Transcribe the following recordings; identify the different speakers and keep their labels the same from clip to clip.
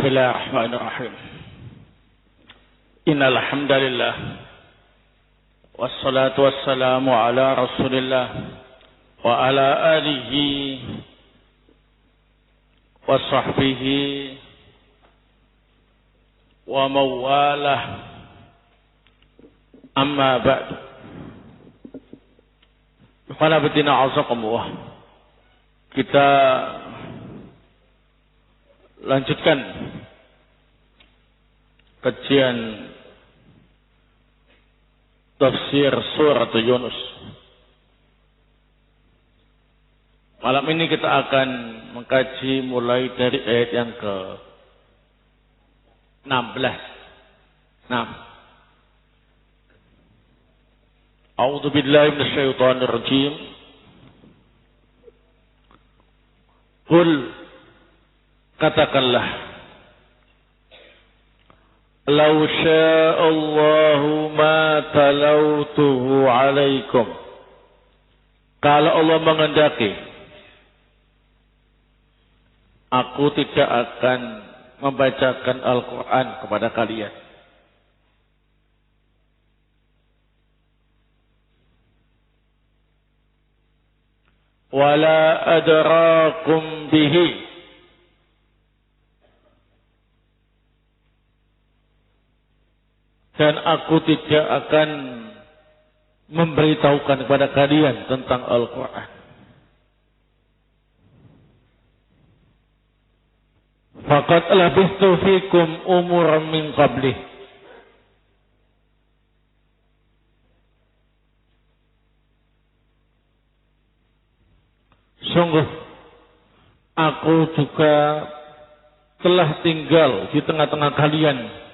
Speaker 1: Bismillahirrahmanirrahim. Innal hamdalillah wassalatu wassalamu ala Rasulillah wa ala alihi wa sahbihi wa mawalah. Amma ba'du. Qala batina azakumullah. Kita lanjutkan kajian tafsir surah Yunus. Malam ini kita akan mengkaji mulai dari ayat yang ke-16. Nah, A'udzu billahi minasyaitonir rajim. Qul, katakanlah, law sya'allahu ma talautuhu alaikum. Kalau Allah menghendaki, aku tidak akan membacakan Al-Quran kepada kalian. Wala adrakum bihi. Dan aku tidak akan memberitahukan kepada kalian tentang Al-Quran. Faqad labistu fikum umuran min qablih. Sungguh, aku juga telah tinggal di tengah-tengah kalian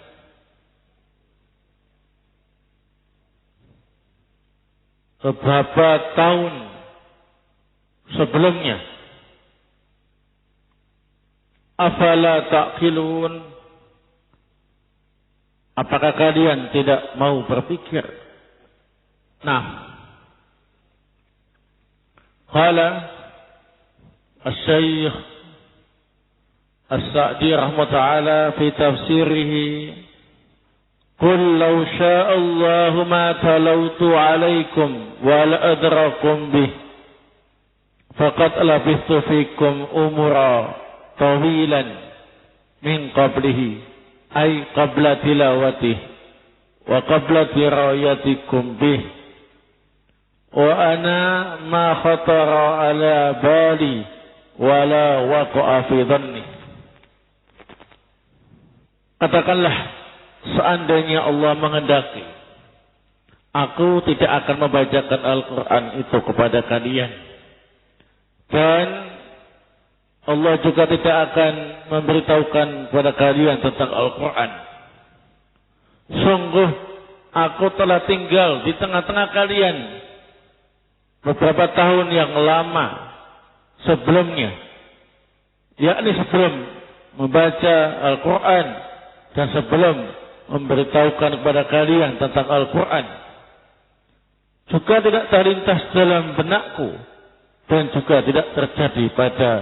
Speaker 1: beberapa tahun sebelumnya. Afala ta'qilun? Apakah kalian tidak mau berpikir? Nah, qala Asy-Syaikh As-Sa'di rahimahullah fi tafsirihi, qul law syaa Allahu ma talautu 'alaikum wa la adrakum bih faqad labistu fikum umura tawilan min qablihi ay qabla tilawatihi wa qabla dirayatikum bih wa ana ma khatara ala bali wa la waqa'a fi dhanni. Katakanlah, seandainya Allah menghendaki, aku tidak akan membacakan Al-Quran itu kepada kalian. Dan Allah juga tidak akan memberitahukan kepada kalian tentang Al-Quran. Sungguh, aku telah tinggal di tengah-tengah kalian beberapa tahun yang lama sebelumnya, yakni sebelum membaca Al-Quran dan sebelum memberitahukan kepada kalian tentang Al-Quran. Juga tidak terlintas dalam benakku dan juga tidak terjadi pada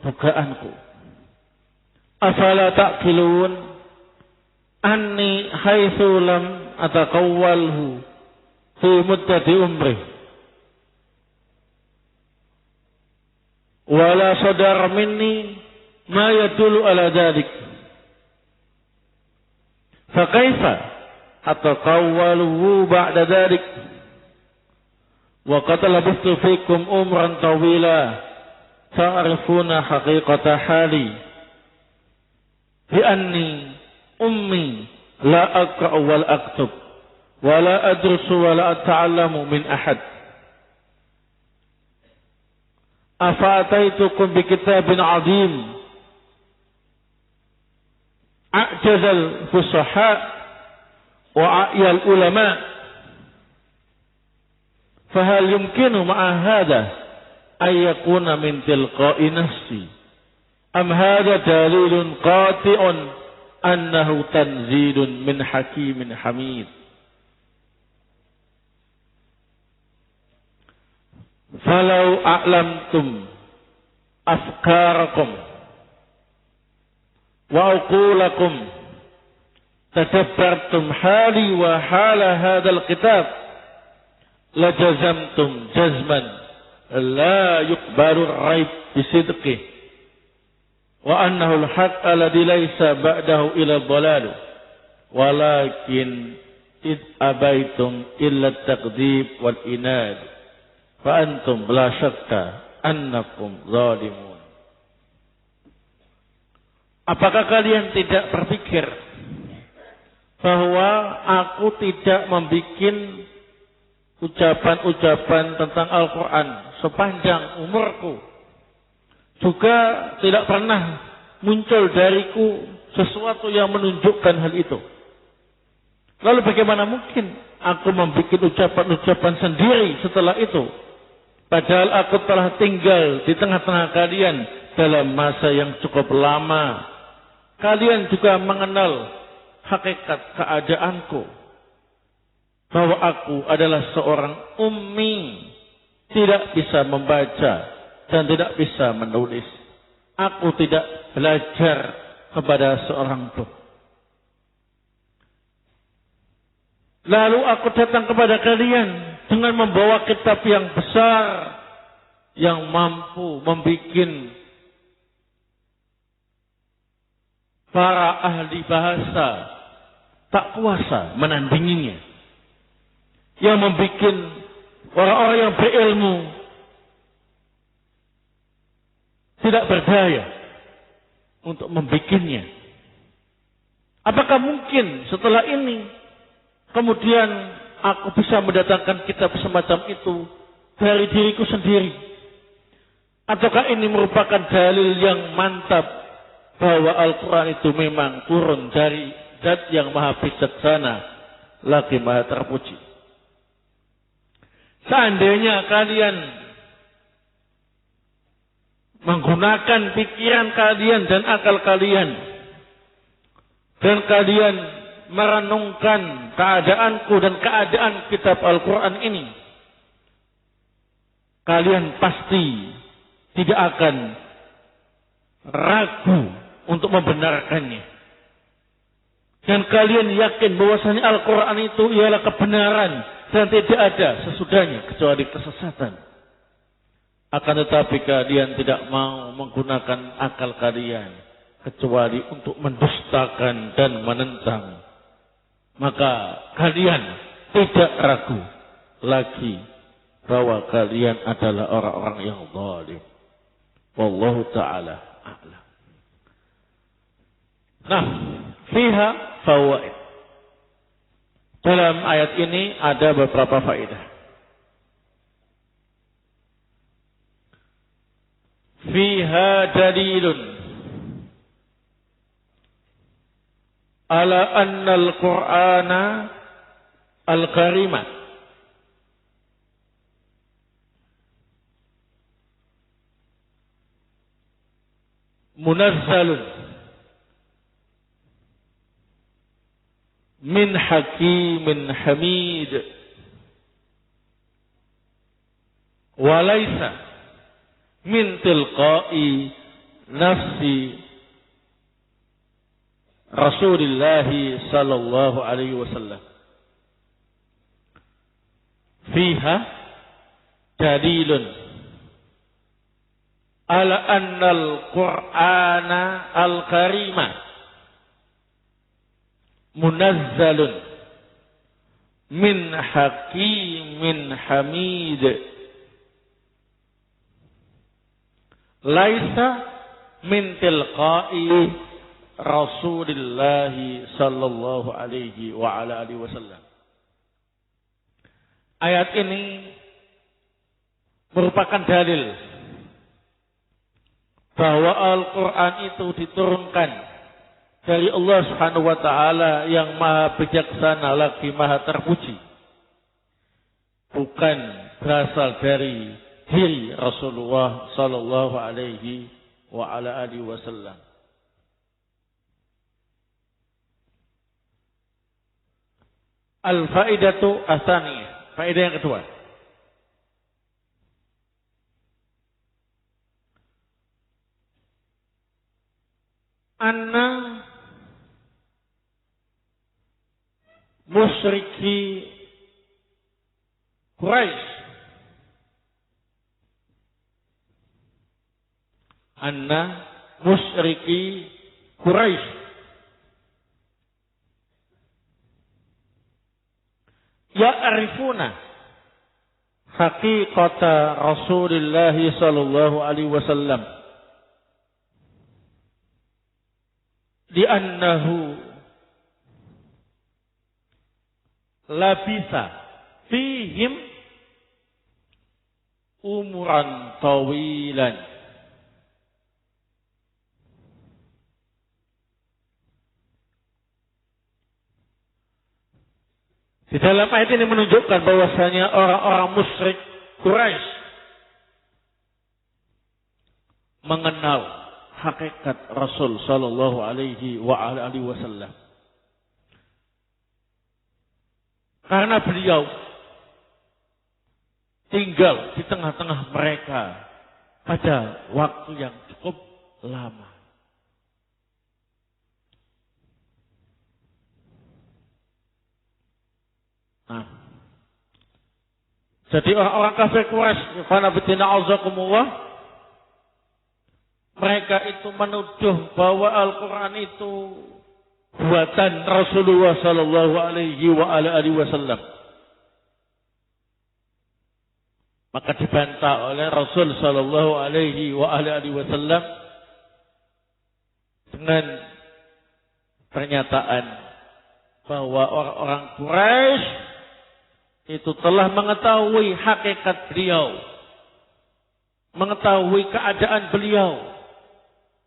Speaker 1: dugaanku. Afala ta'qilun anni haitsu lam ataqawwalhu fi muddati umri wala sadar minni ma yadullu ala dzalik. فكيف أتقوله بعد ذلك وقد لبثت فيكم عمرا طويلا تعرفون حقيقة حالي بأني أمي لا أقرأ ولا أكتب ولا أدرس ولا أتعلم من أحد أفأتيتكم بكتاب عظيم أعجز الفصحاء وأعيا العلماء فهل يمكن مع هذا أن يكون من تلقاء نفسي أم هذا دليل قاطع أنه تنزيل من حكيم حميد. فلو أعلمتم أفكاركم wa aqulakum tadabbartum hali wa hala hadzal kitab lajazamtum jazman la yuqbalu raib bisidqih wa annahu al-haqq alladhi laysa ba'dahu ila dhalalu walakin id abaitum illa at-taqdib wal inad fa antum la syakka annakum zalimun. Apakah kalian tidak berpikir bahwa aku tidak membuat ucapan-ucapan tentang Al-Quran sepanjang umurku, juga tidak pernah muncul dariku sesuatu yang menunjukkan hal itu. Lalu bagaimana mungkin aku membuat ucapan-ucapan sendiri setelah itu? Padahal aku telah tinggal di tengah-tengah kalian dalam masa yang cukup lama. Kalian juga mengenal hakikat keadaanku, bahwa aku adalah seorang ummi, tidak bisa membaca dan tidak bisa menulis. Aku tidak belajar kepada seorang guru. Lalu aku datang kepada kalian dengan membawa kitab yang besar yang mampu membuat para ahli bahasa tak kuasa menandinginya, yang membuat orang-orang yang berilmu tidak berdaya untuk membuatnya. Apakah mungkin setelah ini kemudian aku bisa mendatangkan kitab semacam itu dari diriku sendiri? Ataukah ini merupakan dalil yang mantap bahwa Al-Quran itu memang turun dari Zat yang maha bijaksana lagi maha terpuji? Seandainya kalian menggunakan pikiran kalian dan akal kalian, dan kalian merenungkan keadaanku dan keadaan kitab Al-Quran ini, kalian pasti tidak akan ragu untuk membenarkannya. Dan kalian yakin bahwasanya Al-Quran itu ialah kebenaran dan tidak ada sesudahnya kecuali kesesatan. Akan tetapi kalian tidak mau menggunakan akal kalian kecuali untuk mendustakan dan menentang. Maka kalian tidak ragu lagi bahwa kalian adalah orang-orang yang zalim. Wallahu ta'ala a'lam. Nah, fiha fawaid. Dalam ayat ini ada beberapa faedah. Fiha dalilun ala anna al-Qur'ana al-Karima munazzalun min hakimin hamid wa laysa min tilqa'i nafsi Rasulullah sallallahu alaihi wasallam. Fiha dalilun ala anna al-Qur'ana al-Karima munazzalun min hakimin hamid laisa min tilqa'i Rasulullah sallallahu alaihi wa ala alihi wasallam. Ayat ini merupakan dalil bahwa Al-Quran itu diturunkan dari Allah Subhanahu wa taala yang maha bijaksana lagi maha terpuji, bukan berasal dari diri Rasulullah sallallahu alaihi wa ala alihi wasallam. Al-faidatu ats-tsaniyah, faedah yang kedua. anna musyriki Quraisy anna musyriki Quraisy ya'rifuna haqiqata Rasulullah sallallahu alaihi wasallam di annahu labisa fihim umuran tawilan. Di dalam ayat ini menunjukkan bahwasanya orang-orang musyrik Quraisy mengenal hakikat Rasul sallallahu alaihi wasallam. Karena beliau tinggal di tengah-tengah mereka pada waktu yang cukup lama. Nah, jadi orang-orang kafir Quraisy, mereka itu menuduh bahwa Al-Quran itu buatan Rasulullah sallallahu alaihi wasallam. Maka dibantah oleh Rasul sallallahu alaihi wasallam dengan pernyataan bahwa orang-orang Quraisy itu telah mengetahui hakikat beliau, mengetahui keadaan beliau,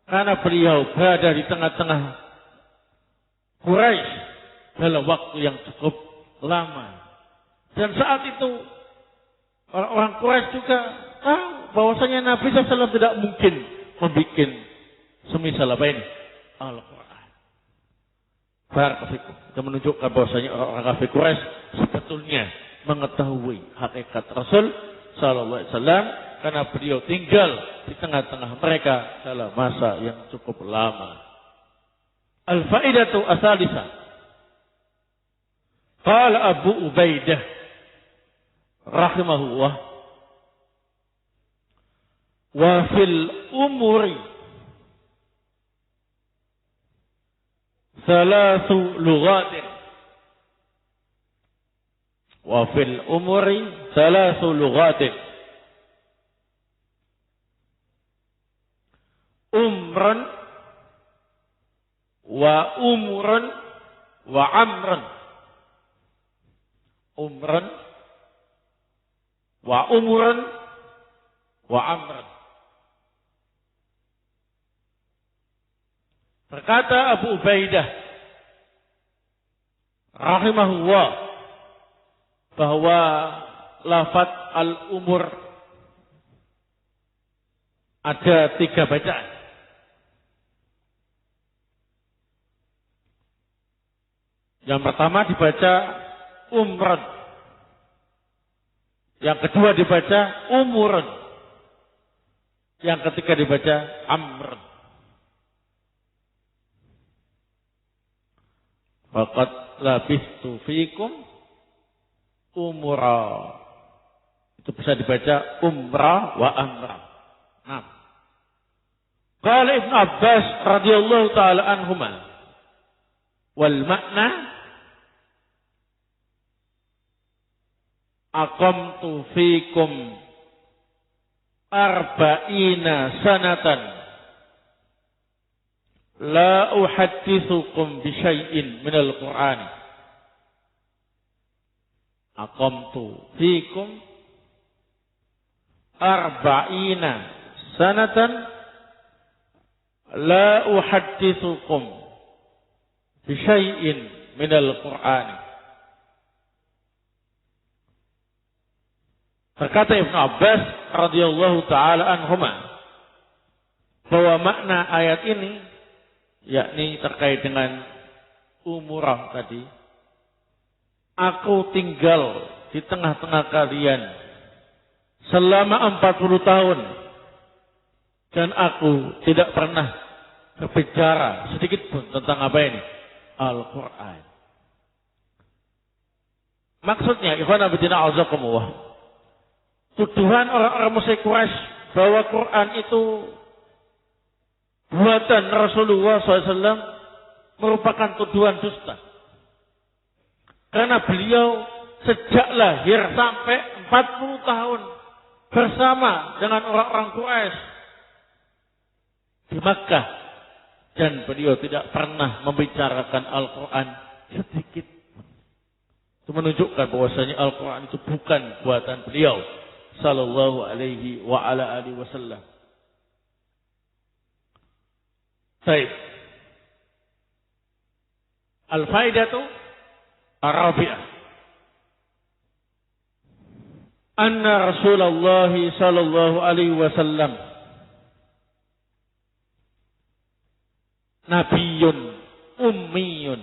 Speaker 1: karena beliau berada di tengah-tengah Quraisy dalam waktu yang cukup lama. Dan saat itu orang-orang Quraisy juga tahu bahwasanya Nabi SAW tidak mungkin membuat semisal apa ini Al-Quran. Barakallahu. Itu menunjukkan bahwasanya orang-orang kafir Quraisy sebetulnya mengetahui hakikat Rasul sallallahu alaihi wasallam karena beliau tinggal di tengah-tengah mereka dalam masa yang cukup lama. Al-faidatu asalisa. Qala Abu Ubaidah rahimahullah wa fil umuri thalathu lughatin wa fil umuri thalathu lughatin umran wa umran wa amran umran wa umran wa amran. Berkata Abu Ubaidah rahimahullah bahwa lafaz al-umur ada 3 bacaan. Yang pertama dibaca umran. Yang kedua dibaca umuran. Yang ketiga dibaca amran. Faqad labistu fikum umra. Itu bisa dibaca umrah wa amrah. Nah. Qala Ibnu Abbas radhiyallahu taala anhuma wal makna aqamtu fikum arba'ina sanatan la uhaddithukum bi syai'in minal Qur'an. Aqamtu fikum arba'ina sanatan la uhaddithukum bi syai'in minal Qur'an. Berkata Ibnu Abbas radhiyallahu taala anhuma bahwa makna ayat ini yakni terkait dengan umrah tadi. Aku tinggal di tengah-tengah kalian selama 40 tahun dan aku tidak pernah berbicara sedikit pun tentang apa ini? Al-Quran. Maksudnya, ikhwan fillah a'azakumullah, tuduhan orang-orang musyrik Quraisy bahwa Quran itu buatan Rasulullah SAW merupakan tuduhan dusta. Karena beliau sejak lahir sampai 40 tahun bersama dengan orang-orang Quraisy di Makkah, dan beliau tidak pernah membicarakan Al-Quran sedikit pun. Itu menunjukkan bahwasanya Al-Quran itu bukan buatan beliau sallallahu alaihi wa ala alihi wasallam. Baik. Al-faidatu ar-rabi'ah. Anna Rasulullah sallallahu alaihi wasallam nabiyyun ummiyun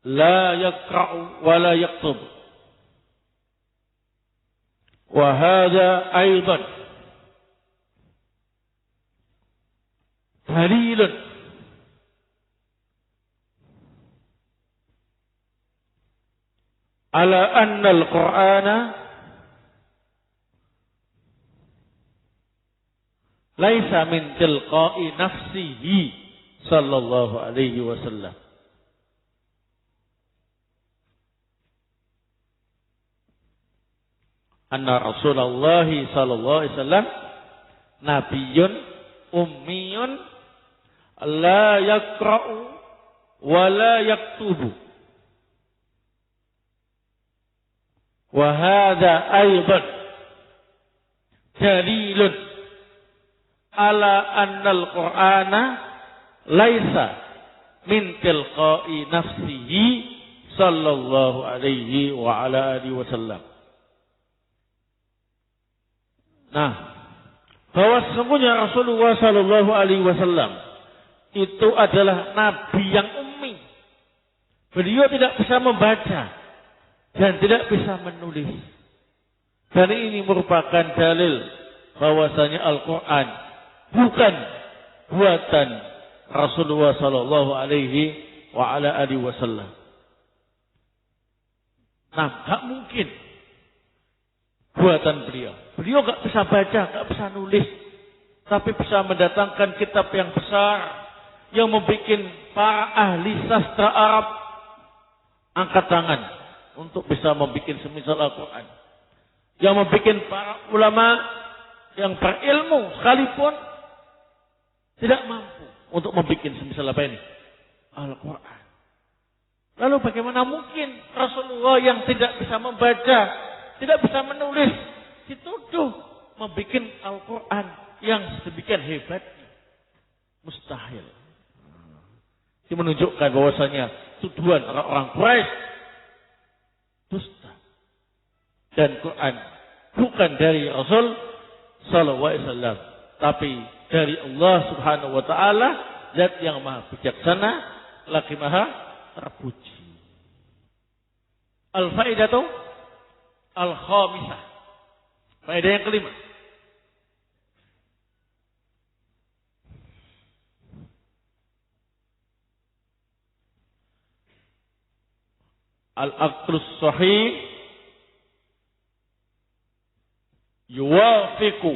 Speaker 1: la yaqra'u wa la yaktub. Wa hadha aidan dalilun ala anna al-Qur'ana laisa min tilqa'i nafsihi sallallahu alaihi wasallam. Anna Rasulullah sallallahu alaihi wasallam nabiyyun ummiyun la yaqra'u wa la yaktubu. Wa hadha aidan dalilun ala anna al-Qur'ana laisa min tilqa'i nafsihi sallallahu alaihi wa ala alihi wasallam. Nah, bahwa sesungguhnya Rasulullah sallallahu alaihi wasallam itu adalah nabi yang ummi. Beliau tidak bisa membaca dan tidak bisa menulis. Dan ini merupakan dalil bahwasanya Al-Quran bukan buatan Rasulullah sallallahu alaihi wa ala alihi wasallam. Nah, tak mungkin buatan beliau. Beliau gak bisa baca, gak bisa nulis, tapi bisa mendatangkan kitab yang besar yang membuat para ahli sastra Arab angkat tangan untuk bisa membuat semisal Al-Quran. Yang membuat para ulama yang berilmu sekalipun tidak mampu untuk membuat semisal apa ini? Al-Quran. Lalu bagaimana mungkin Rasulullah yang tidak bisa membaca, tidak bisa menulis, dituduh membuat Al-Quran yang sedemikian hebatnya? Mustahil. Ini menunjukkan bahwasanya tuduhan orang-orang Quraisy dusta. Dan Quran bukan dari Rasul sallallahu alaihi wasallam, tapi dari Allah Subhanahu wa taala, Zat yang Maha Bijaksana lagi Maha terpuji. Al-faidatu al-khamisah. Faedah yang kelima. Al-aqlus sahih yuwafiqu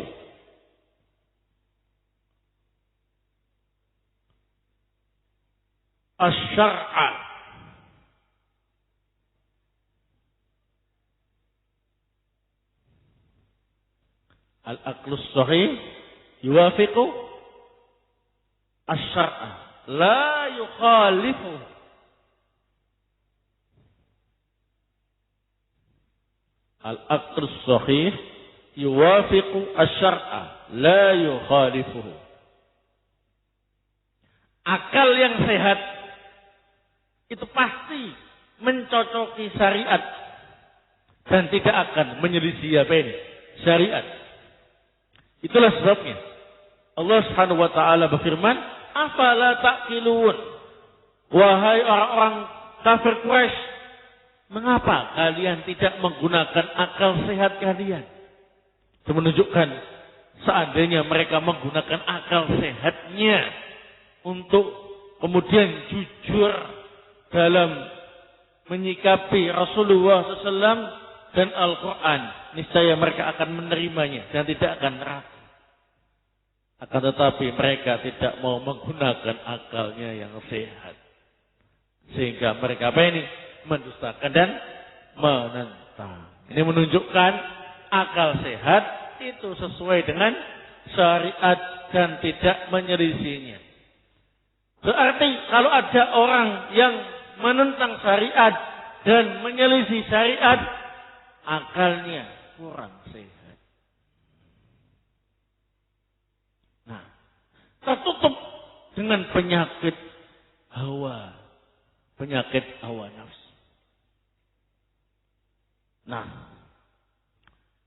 Speaker 1: asy-syar'a al-aqlus sahih yuwafiqu asy-syar'a la yukhalifu. Al-aqlus sahih yuwafiqu asy-syar'a la yukhalifuhu. Akal yang sehat itu pasti mencocoki syariat dan tidak akan menyelisih apa ini? Syariat. Itulah sebabnya Allah Subhanahu wa taala berfirman, "Afala ta'qilun?" Wahai orang-orang kafir Quraisy, mengapa kalian tidak menggunakan akal sehat kalian? Itu menunjukkan seandainya mereka menggunakan akal sehatnya untuk kemudian jujur dalam menyikapi Rasulullah SAW dan Al-Quran, niscaya mereka akan menerimanya dan tidak akan ragu. Akan tetapi mereka tidak mau menggunakan akalnya yang sehat, sehingga mereka mendustakan dan menentang. Ini menunjukkan akal sehat itu sesuai dengan syariat dan tidak menyelisihinya. Berarti kalau ada orang yang menentang syariat dan menyelisih syariat, akalnya kurang sehat. Nah, tertutup dengan penyakit hawa nafsu. Nah,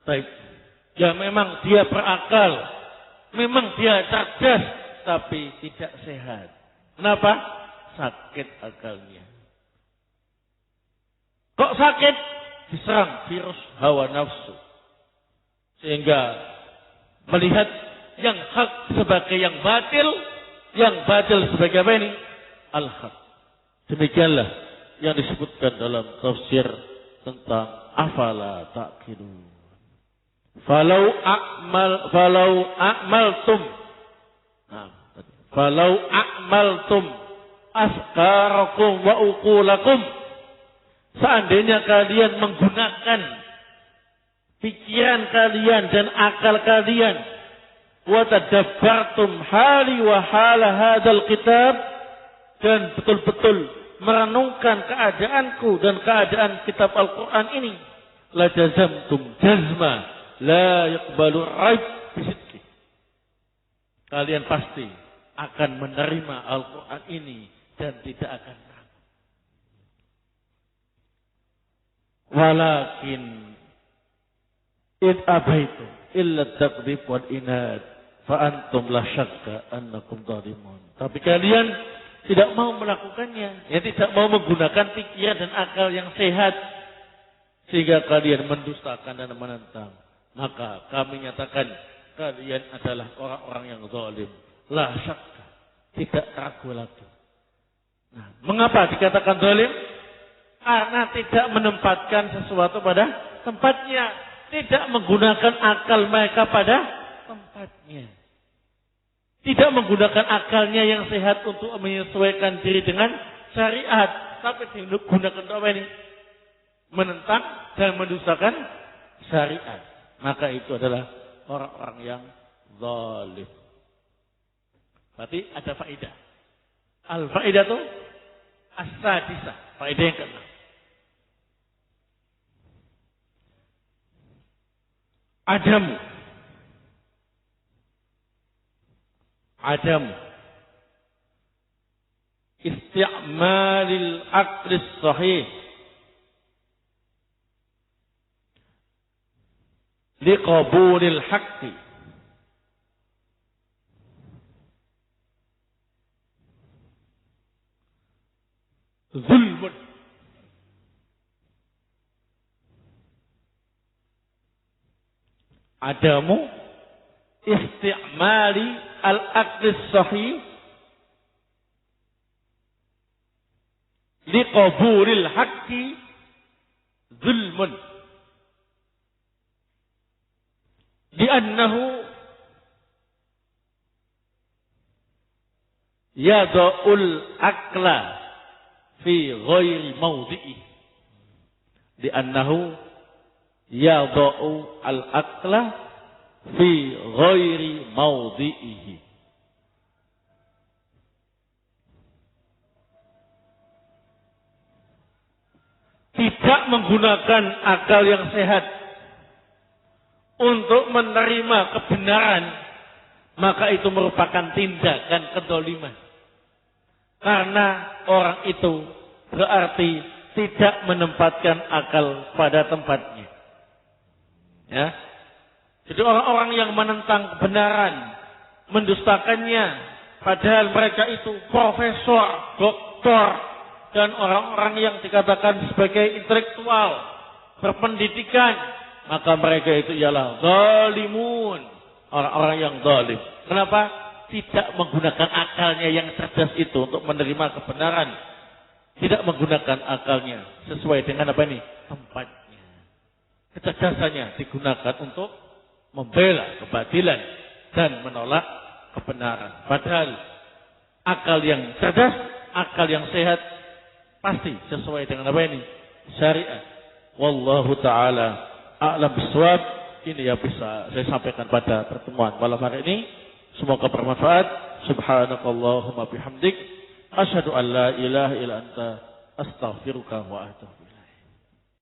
Speaker 1: baik. Ya memang dia berakal, memang dia cerdas, tapi tidak sehat. Kenapa? Sakit akalnya. Kok sakit? Diserang virus hawa nafsu. Sehingga melihat yang hak sebagai yang batil sebagai apa ini? Al-haq. Demikianlah yang disebutkan dalam tafsir tentang afala ta'qilun. Falau a'maltum askarakum wa uqulakum. Seandainya kalian menggunakan pikiran kalian dan akal kalian, wa tadabbartum hali wa hala hadzal kitab, dan betul-betul merenungkan keadaanku dan keadaan kitab Al-Quran ini, la jazamtum jazma la yaqbalu raib bisidqi. Kalian pasti akan menerima Al-Quran ini dan tidak akan ragu. Walakin id abaitu illa taqdib wal inad fa antum la syakka annakum zalimun. Tapi kalian tidak mau melakukannya, ya tidak mau menggunakan pikiran dan akal yang sehat, sehingga kalian mendustakan dan menentang. Maka kami nyatakan kalian adalah orang-orang yang zalim. La syakka, tidak ragu lagi. Nah, mengapa dikatakan zalim? Karena tidak menempatkan sesuatu pada tempatnya, tidak menggunakan akal mereka pada tempatnya. Tidak menggunakan akalnya yang sehat untuk menyesuaikan diri dengan syariat, tapi digunakan apa ini? Menentang dan mendustakan syariat. Maka itu adalah orang-orang yang zalim. Berarti ada faedah. Al-faedah itu as-sadisah, faedah yang ke-6. Adam isti'malil aqlis sahih liqabulil haqqi zulmun. Adamu isti'mali al-aqlis sahih liqabulil haqqi zulmun. Li'annahu yada'ul aqla fi ghairi mawdi'i. Li'annahu yada'u al-aqla fi ghairi mawdi'ihi. Tidak menggunakan akal yang sehat untuk menerima kebenaran, maka itu merupakan tindakan kedzaliman. Karena orang itu berarti tidak menempatkan akal pada tempatnya. Ya. Jadi orang-orang yang menentang kebenaran, mendustakannya, padahal mereka itu profesor, doktor, dan orang-orang yang dikatakan sebagai intelektual, berpendidikan, maka mereka itu ialah zalimun, orang-orang yang zalim. Kenapa? Tidak menggunakan akalnya yang cerdas itu untuk menerima kebenaran. Tidak menggunakan akalnya sesuai dengan apa ini? Tempatnya. Kecerdasannya digunakan untuk membela kebatilan dan menolak kebenaran. Padahal akal yang cerdas, akal yang sehat pasti sesuai dengan apa ini? Syariat. Wallahu ta'ala a'lam bishawab. Ini yang bisa saya sampaikan pada pertemuan malam hari ini. Semoga bermanfaat. Subhanakallahumma bihamdik. Asyhadu an la ilaha illa anta astaghfiruka wa atubu